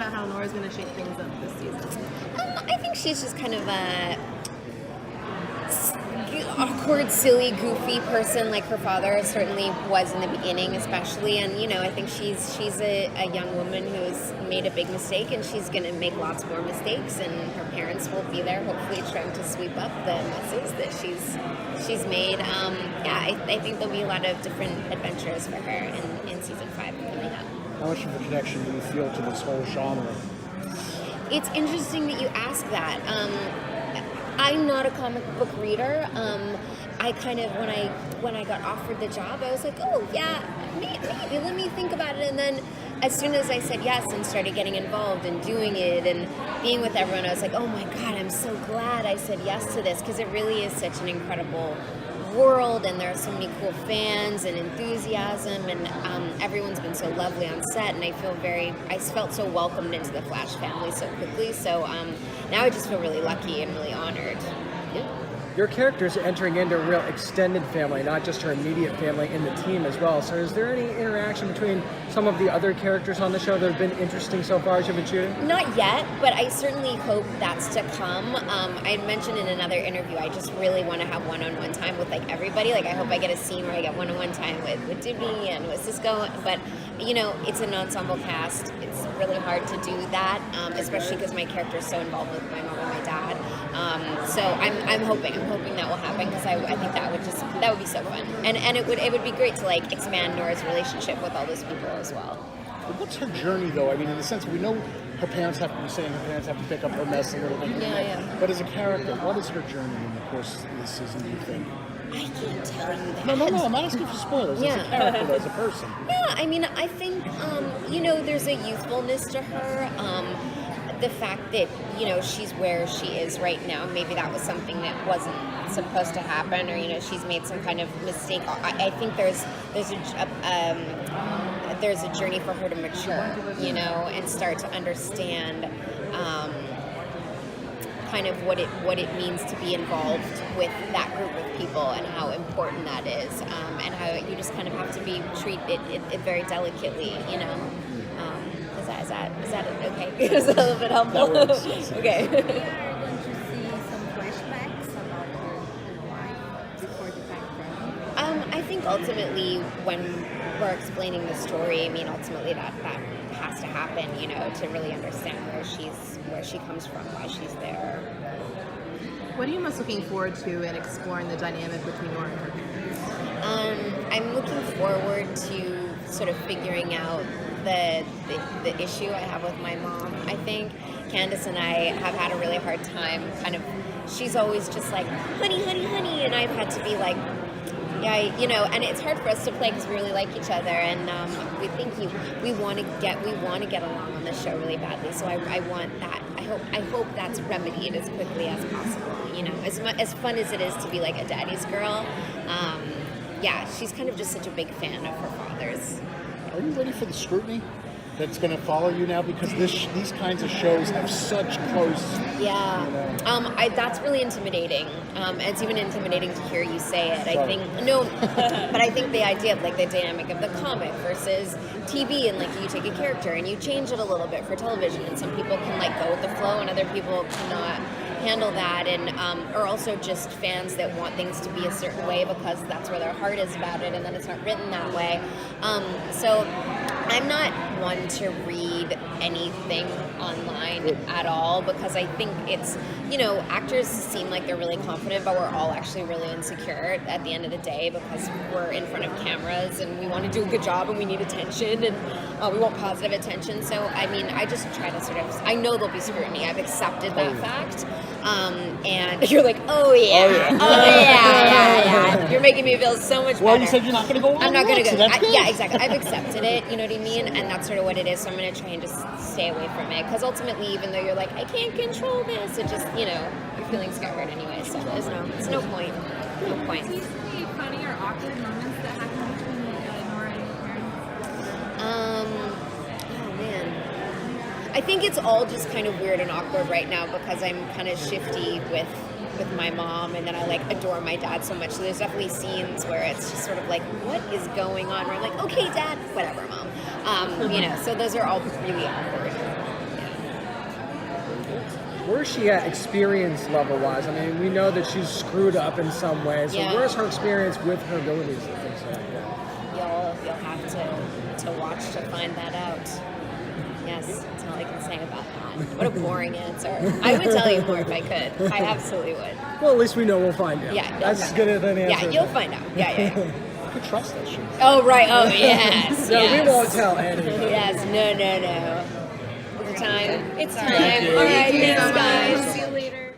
about how Nora's going to shake things up this season? I think she's just kind of a awkward, silly, goofy person like her father certainly was in the beginning, especially. And I think she's a young woman who's made a big mistake, and she's going to make lots more mistakes. And her parents will be there, hopefully, trying to sweep up the messes that she's made. I think there'll be a lot of different adventures for her in season 5 coming up. How much of a connection do you feel to this whole genre? It's interesting that you ask that. I'm not a comic book reader. I kind of, when I got offered the job, I was like, oh yeah, maybe, let me think about it. And then as soon as I said yes and started getting involved and doing it and being with everyone, I was like, oh my God, I'm so glad I said yes to this, because it really is such an incredible world, and there are so many cool fans and enthusiasm, and everyone's been so lovely on set, and I felt so welcomed into the Flash family so quickly. So now I just feel really lucky and really honored. Yeah. Your character's entering into a real extended family, not just her immediate family, in the team as well. So is there any interaction between some of the other characters on the show that have been interesting so far as you've been shooting? Not yet, but I certainly hope that's to come. I had mentioned in another interview, I just really want to have one-on-one time with everybody. I hope I get a scene where I get one-on-one time with Dibby and with Cisco. But it's an ensemble cast. It's really hard to do that, especially because my character is so involved with my mom and my dad. So I'm hoping that will happen, because I think that would be so fun, and it would be great to expand Nora's relationship with all those people as well. What's her journey, though? I mean, in the sense, we know her parents have to be saying her parents have to pick up her mess a little bit. Yeah. But as a character, what is her journey in the course of this season, do you think? I can't tell you that. No, I'm not asking for spoilers. Yeah. As a character, as a person. Yeah, I mean, I think, there's a youthfulness to her. The fact that, she's where she is right now, maybe that was something that wasn't supposed to happen, or, she's made some kind of mistake. I think there's a journey for her to mature, and start to understand kind of what it means to be involved with that group of people, and how important that is, and how you just kind of have to treat it very delicately, Is that okay? Is that a little bit helpful? That works, yes. Okay. We are going to see some flashbacks about her life before the time frame. I think ultimately, when we're explaining the story, ultimately that has to happen, to really understand where she comes from, why she's there. What are you most looking forward to in exploring the dynamic between Nora and her parents? I'm looking forward to sort of figuring out the issue I have with my mom. I think Candace and I have had a really hard time she's always just like, honey, honey, honey, and I've had to be like, yeah, and it's hard for us to play because we really like each other, and we think we want to get along on this show really badly. So I want that. I hope that's remedied as quickly as possible. As fun as it is to be like a daddy's girl, she's kind of just such a big fan of her father's. Are you ready for the scrutiny that's going to follow you now? Because these kinds of shows have such close... Yeah. That's really intimidating. It's even intimidating to hear you say it. Sorry. I think... No, but I think the idea of, the dynamic of the comic versus TV, and, you take a character and you change it a little bit for television, and some people can, go with the flow, and other people cannot handle that, and or also just fans that want things to be a certain way because that's where their heart is about it, and then it's not written that way. So I'm not one to read anything online at all, because I think it's, actors seem like they're really confident, but we're all actually really insecure at the end of the day, because we're in front of cameras and we want to do a good job and we need attention, and we want positive attention. So I just try to I know there'll be scrutiny. I've accepted that fact. And you're like, oh yeah. You're making me feel so much better. Well, you said you're not going to go on. I'm not going to go. So that's good. Yeah, exactly. I've accepted it. You know what I mean? And that's sort of what it is. So I'm going to try and just stay away from it. Because ultimately, even though you're like, I can't control this, it just, your feelings get hurt anyway. So there's no point. No point. Do you see any funny or awkward moments that happen between Nora and your parents? Oh man. I think it's all just kind of weird and awkward right now because I'm kind of shifty with my mom, and then I adore my dad so much. So there's definitely scenes where it's just sort of like, what is going on? Where I'm like, okay, Dad, whatever, Mom. So those are all really awkward. Yeah. Where's she at experience level-wise? I mean, we know that she's screwed up in some way, so Yeah. where's her experience with her abilities and things like that? You'll have to watch to find that out. Yes, that's all I can say about that. What a boring answer. I would tell you more if I could. I absolutely would. Well, at least we know we'll find out. Yeah, That's as good of an answer. Yeah, you'll find out. Yeah. I could trust that shit. Oh, right. Oh, yes. No, yes. we won't tell anybody. Yes. No. It's time. It's time. Thank you. All right. Thank you so Thanks, much. guys. See you later.